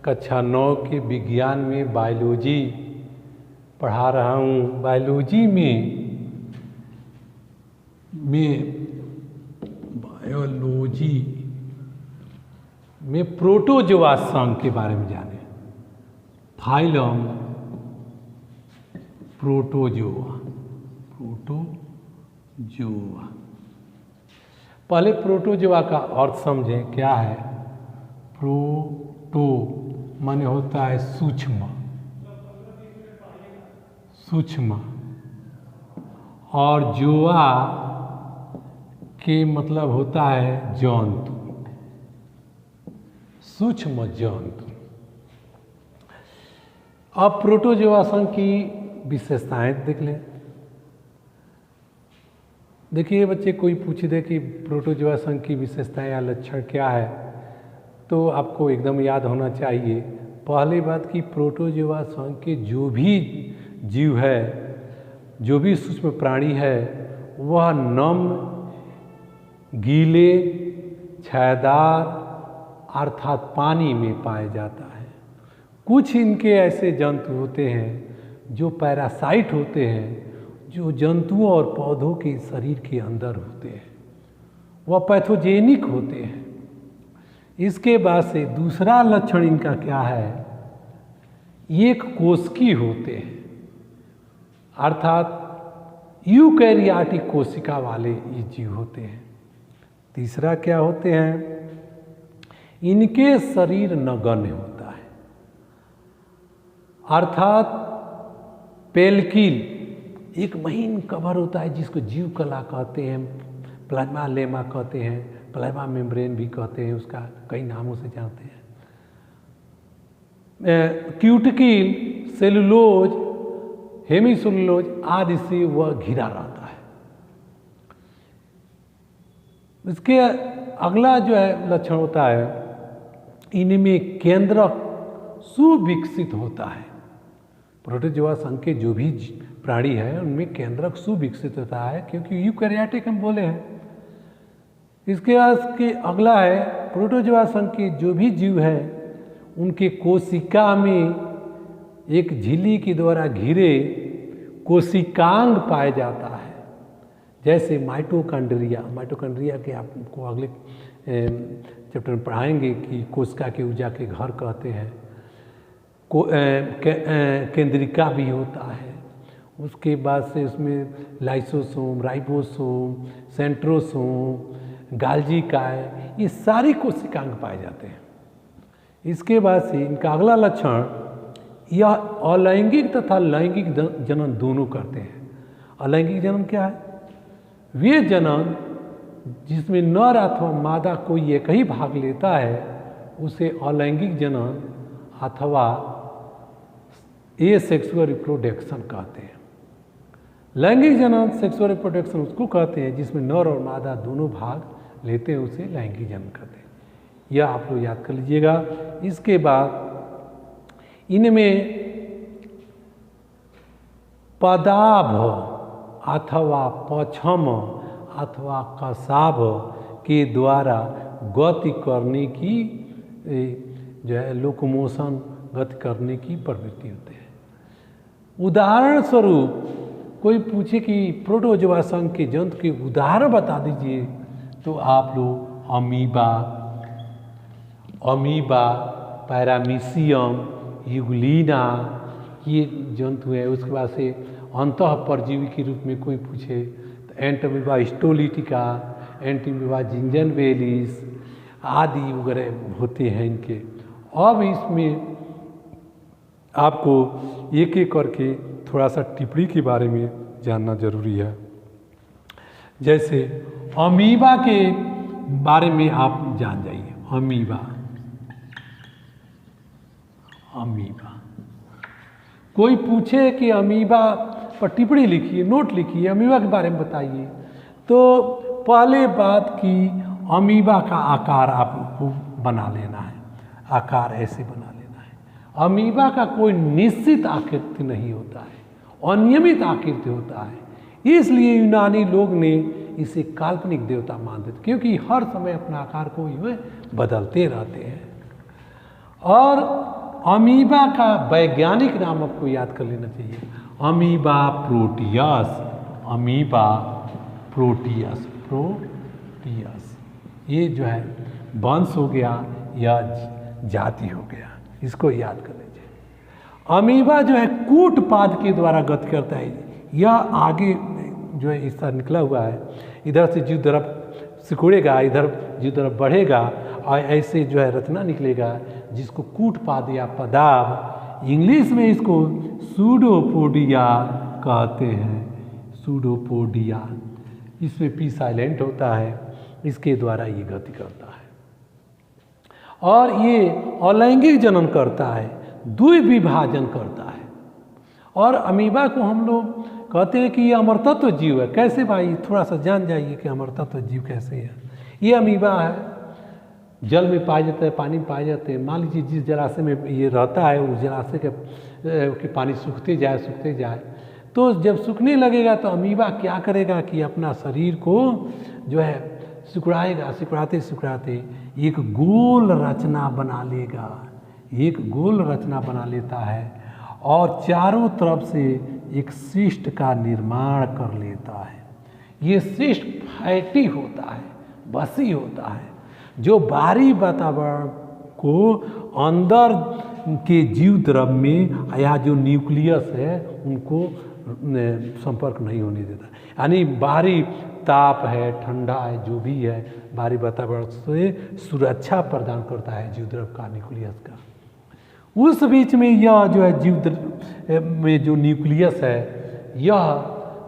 कक्षा 9 के विज्ञान में बायोलॉजी पढ़ा रहा हूँ। बायोलॉजी में प्रोटोजोआ संघ के बारे में जाने। Phylum protozoa. पहले प्रोटोजोआ का अर्थ समझें क्या है। प्रोटो माने होता है सूक्ष्म और जोआ के मतलब होता है जंतु, सूक्ष्म जंतु। अब प्रोटोजोआ संघ की विशेषताएं देख लें। देखिए बच्चे, कोई पूछ दे कि प्रोटोजोआ संघ की विशेषताएं या लक्षण क्या है, तो आपको एकदम याद होना चाहिए। पहली बात कि प्रोटोजोआ संघ के जो भी जीव है, जो भी सूक्ष्म प्राणी है, वह नम्र, गीले, छायादार अर्थात पानी में पाया जाता है। कुछ इनके ऐसे जंतु होते हैं जो पैरासाइट होते हैं, जो जंतुओं और पौधों के शरीर के अंदर होते हैं, वह पैथोजेनिक होते हैं। इसके बाद से दूसरा लक्षण इनका क्या है, एक कोशिकी होते हैं, अर्थात यूकैरियोटिक कोशिका वाले ये जीव होते हैं। तीसरा क्या होते हैं, इनके शरीर नगण्य होता है, अर्थात पेल्किल एक महीन कवर होता है जिसको जीव कला कहते हैं, प्लाज्मा लेमा कहते हैं, प्लाज्मा मेम्ब्रेन भी कहते हैं, उसका कई नामों से जानते हैं। क्यूटिकल, सेलुलोज, हेमीसेलुलोज आदि से वह घिरा रहता है। इसके अगला जो है लक्षण होता है, इनमें केंद्रक सुविकसित होता है। प्रोटोजोआ संघ के जो भी प्राणी है उनमें केंद्रक सुविकसित होता है, क्योंकि यूकैरियोटिक हम बोले हैं। इसके बाद के अगला है, प्रोटोजोआ संघ के जो भी जीव है उनके कोशिका में एक झिल्ली के द्वारा घिरे कोशिकांग पाया जाता है, जैसे माइटोकॉन्ड्रिया के आपको अगले चैप्टर में पढ़ाएंगे कि कोशिका के ऊर्जा के घर कहते हैं। केंद्रिका भी होता है। उसके बाद से उसमें लाइसोसोम, राइबोसोम, सेंट्रोसोम, गाल्जी काय, ये सारी कोशिकांग पाए जाते हैं। इसके बाद से इनका अगला लक्षण, यह अलैंगिक तथा लैंगिक जनन दोनों करते हैं। अलैंगिक जनन क्या है, वे जनन जिसमें नर अथवा मादा कोई एक ही भाग लेता है उसे अलैंगिक जनन अथवा एसेक्सुअल रिप्रोडक्शन कहते हैं। लैंगिक जनन, सेक्सुअल रिप्रोडक्शन उसको कहते हैं जिसमें नर और मादा दोनों भाग लेते हैं, उसे लैंगिक जनन कहते हैं। यह आप लोग याद कर लीजिएगा। इसके बाद इनमें पदाभ अथवा पछम अथवा कसाभ के द्वारा गति करने की जो है लोकोमोशन, गति करने की प्रवृत्ति होती है। उदाहरण स्वरूप कोई पूछे कि प्रोटोजोआ संघ के जंतु के उदाहरण बता दीजिए, तो आप लोग अमीबा, पैरामीशियम, यूग्लिना, ये जंतु है। उसके बाद से अंतः परजीवी के रूप में कोई पूछे तो एंटोमीबा हिस्टोलिटिका, एंटीमीबा जिंजनवेलिस आदि वगैरह होते हैं इनके। अब इसमें आपको एक एक करके थोड़ा सा टिप्पणी के बारे में जानना जरूरी है। जैसे अमीबा के बारे में आप जान जाइए। अमीबा कोई पूछे कि अमीबा पर टिप्पणी लिखिए, नोट लिखिए, अमीबा के बारे में बताइए, तो पहले बात की अमीबा का आकार आपको बना लेना है। आकार ऐसे बना लेना है। अमीबा का कोई निश्चित आकृति नहीं होता है, अनियमित आकृति होता है। इसलिए यूनानी लोग ने इसे काल्पनिक देवता मानते थे, क्योंकि हर समय अपना आकार को यूँ बदलते रहते हैं। और अमीबा का वैज्ञानिक नाम आपको याद कर लेना चाहिए, amoeba Proteus, amoeba Proteus, Proteus. ये जो है वंश हो गया या जाति हो गया, इसको याद कर लीजिए। अमीबा जो है कूटपाद के द्वारा गति करता है। यह आगे जो है इस तरह निकला हुआ है, इधर से जीव तरफ सिकुड़ेगा, इधर जीव तरफ बढ़ेगा और ऐसे जो है रचना निकलेगा जिसको कूटपाद या पदाव, इंग्लिश में इसको सूडोपोडिया कहते हैं, सूडोपोडिया। इसमें पी साइलेंट होता है, इसके द्वारा ये गति करता है और ये अलैंगिक जनन करता है, द्विविभाजन करता है। और अमीबा को हम लोग कहते हैं कि ये अमरतत्व जीव है। कैसे भाई, थोड़ा सा जान जाइए कि अमरतत्व जीव कैसे है। ये अमीबा है, जल में पाए जाते हैं, पानी में पाए जाते हैं। मान लीजिए जिस जलाशय में ये रहता है उस जलाशय के पानी सूखते जाए तो जब सूखने लगेगा तो अमीबा क्या करेगा कि अपना शरीर को जो है सिकुड़ाएगा, सिकुड़ाते एक गोल रचना बना लेगा, एक गोल रचना बना लेता है और चारों तरफ से एक शिष्ट का निर्माण कर लेता है। ये शिष्ट फैटी होता है, बसी होता है, जो बाहरी वातावरण को अंदर के जीव द्रव में या जो न्यूक्लियस है उनको संपर्क नहीं होने देता। यानी बाहरी ताप है, ठंडा है, जो भी है बाहरी वातावरण से सुरक्षा प्रदान करता है जीव द्रव का, न्यूक्लियस का। उस बीच में यह जो है जीव द्रव में जो न्यूक्लियस है यह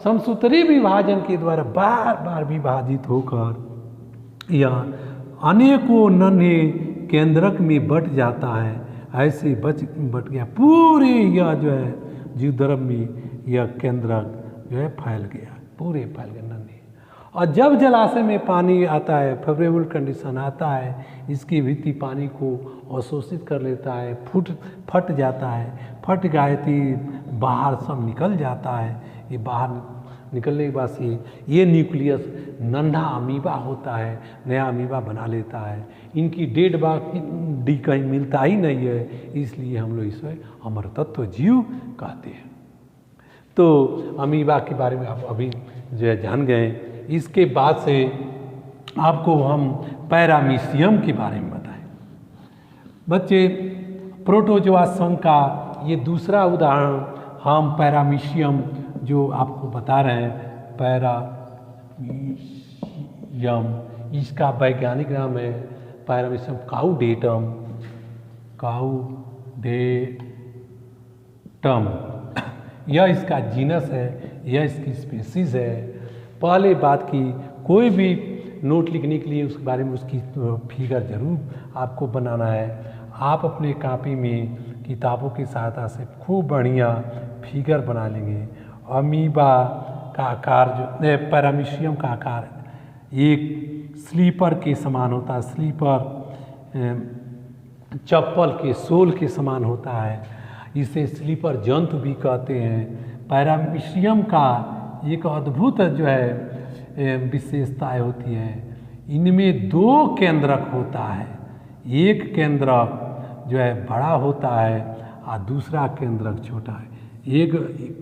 समसूत्री विभाजन के द्वारा बार बार विभाजित होकर यह अनेकों नन्हे केंद्रक में बट जाता है। ऐसे बट गया पूरे यह जो है जीव द्रव में यह केंद्रक जो है फैल गया, पूरे फैल गए नन्हे। और जब जलाशय में पानी आता है, फेवरेबल कंडीशन आता है, इसकी भित्ति पानी को अवशोषित कर लेता है, फट जाता है, फट गए तो बाहर सब निकल जाता है। ये बाहर निकलने के बाद से ये न्यूक्लियस नन्हा अमीबा होता है, नया अमीबा बना लेता है। इनकी डेड बॉडी कहीं मिलता ही नहीं है, इसलिए हम लोग इसे अमरतत्व जीव कहते हैं। तो अमीबा के बारे में आप अभी जो है जान गए। इसके बाद से आपको हम पैरामीशियम के बारे में बताएं। बच्चे, प्रोटोजोआ संघ का ये दूसरा उदाहरण हम पैरामीशियम जो आपको बता रहे हैं, पैरामीशियम, इसका वैज्ञानिक नाम है पैरामीशियम काउडेटम, काउडेटम। यह इसका जीनस है, यह इसकी स्पीसीज है। पहले बात की, कोई भी नोट लिखने के लिए उसके बारे में उसकी फिगर जरूर आपको बनाना है। आप अपने कॉपी में किताबों की सहायता से खूब बढ़िया फिगर बना लेंगे। अमीबा का आकार जो पैरामीशियम का आकार एक स्लीपर के समान होता है, स्लीपर चप्पल के सोल के समान होता है। इसे स्लीपर जंतु भी कहते हैं। पैरामीशियम का एक अद्भुत जो है विशेषताएं होती है, इनमें दो केंद्रक होता है। एक केंद्रक जो है बड़ा होता है और दूसरा केंद्रक छोटा है। एक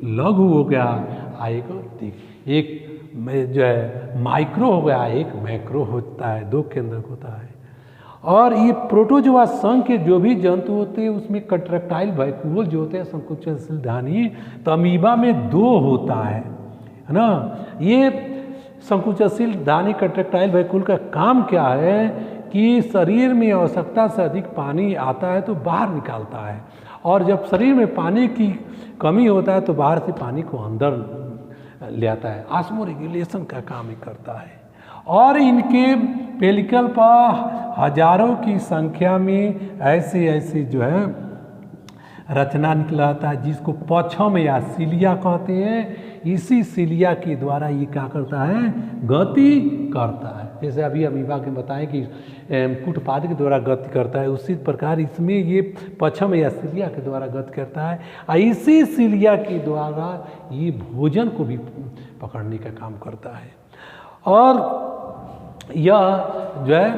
लघु हो गया और एक जो है माइक्रो हो गया, एक मैक्रो होता है, दो केंद्रक होता है। और ये प्रोटोजोआ संघ के जो भी जंतु होते हैं उसमें कंट्रैक्टाइल वैक्यूल जो होते हैं, संकुचनशील धानी, तो अमीबा में दो होता है ना। ये संकुचनशील धानी कंट्रैक्टाइल वैक्यूल का काम क्या है कि शरीर में आवश्यकता से अधिक पानी आता है तो बाहर निकालता है, और जब शरीर में पानी की कमी होता है तो बाहर से पानी को अंदर ले आता है। ऑस्मो रेगुलेशन का काम ही करता है। और इनके पेलिकल पर हजारों की संख्या में ऐसे जो है रचना निकला आता है, जिसको पक्षम या सिलिया कहते हैं। इसी सिलिया के द्वारा ये क्या करता है, गति करता है। जैसे अभी अमीबा के बताएं कि कूटपाद के द्वारा गति करता है, उसी प्रकार इसमें ये पक्षम या सिलिया के द्वारा गति करता है। और इसी सिलिया के द्वारा ये भोजन को भी पकड़ने का काम करता है। और यह जो है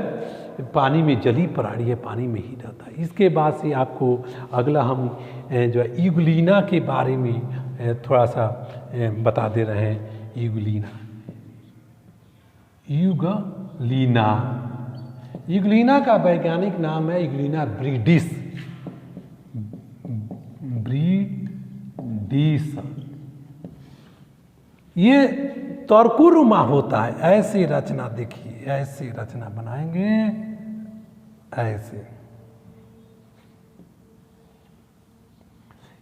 पानी में जली प्राणी है, पानी में ही रहता है। इसके बाद से आपको अगला हम जो है यूग्लिना के बारे में थोड़ा सा बता दे रहे हैं। यूग्लिना का वैज्ञानिक नाम है यूग्लिना ब्रीडिस। ये तरकुरुमा होता है, ऐसी रचना देखिए, ऐसी रचना बनाएंगे, ऐसे।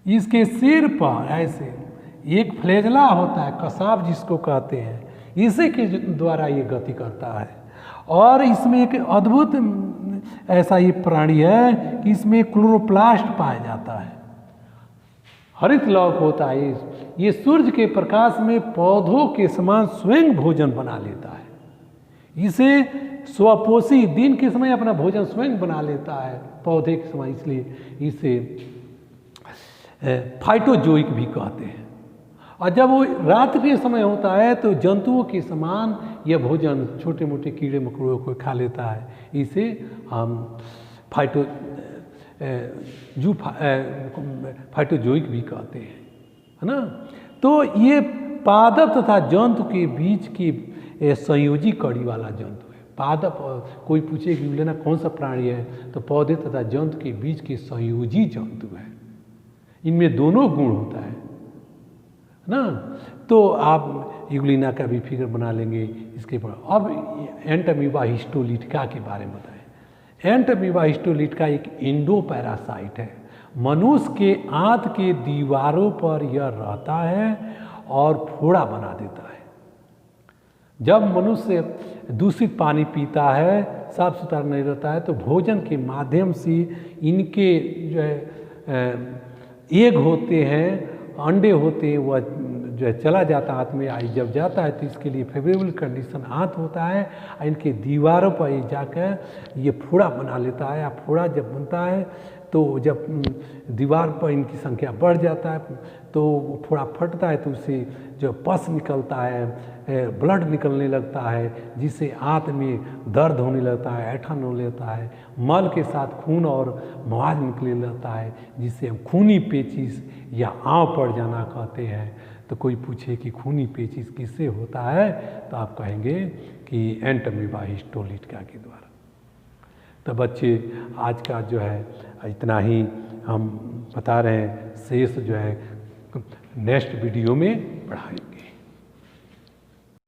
इसके सिर पर ऐसे एक फ्लैजला होता है, कसाब जिसको कहते हैं, इसी के द्वारा ये गति करता है। और इसमें एक अद्भुत ऐसा ये प्राणी है कि इसमें क्लोरोप्लास्ट पाया जाता है, हरित लौक होता है। ये सूर्य के प्रकाश में पौधों के समान स्वयं भोजन बना लेता है। इसे स्वपोषी, दिन के समय अपना भोजन स्वयं बना लेता है पौधे के समय, इसलिए इसे फाइटोजोइक भी कहते हैं। और जब वो रात के समय होता है तो जंतुओं के समान यह भोजन छोटे मोटे कीड़े मकोड़ों को खा लेता है। इसे हम फाइटोजोइक भी कहते हैं, है ना। तो ये पादप तथा जंतु के बीच की संयोजी कड़ी वाला जंतु है। पादप, कोई पूछे कि यूग्लिना कौन सा प्राणी है, तो पौधे तथा जंतु के बीच के संयोजी जंतु है। इनमें दोनों गुण होता है ना। तो आप यूग्लिना का भी फिगर बना लेंगे इसके पर। अब एंटमीबा हिस्टोलिटिका के बारे में बताएं। एंटमीबा हिस्टोलिटिका एक इंडो पैरासाइट है। मनुष्य के आंत के दीवारों पर यह रहता है और फोड़ा बना देता है। जब मनुष्य दूषित पानी पीता है, साफ सुथरा नहीं रहता है, तो भोजन के माध्यम से इनके जो है एग होते हैं, अंडे होते हैं, वह जो है चला जाता है आंत में। जब जाता है तो इसके लिए फेवरेबल कंडीशन आंत होता है। इनके दीवारों पर ये जाकर ये फोड़ा बना लेता है। फोड़ा जब बनता है तो जब दीवार पर इनकी संख्या बढ़ जाता है तो फोड़ा फटता है, तो उससे जो पस निकलता है, ब्लड निकलने लगता है, जिससे आंत में दर्द होने लगता है, ऐंठन होने लगता है, मल के साथ खून और मवाद निकलने लगता है, जिससे हम खूनी पेचिश या आँव पड़ जाना कहते हैं। तो कोई पूछे कि खूनी पेचिश किससे होता है, तो आप कहेंगे कि एंटमीबा हिस्टोलिटिका के द्वारा। तो बच्चे, आज का जो है इतना ही हम बता रहे हैं, शेष जो है नेक्स्ट वीडियो में पढ़ाएंगे।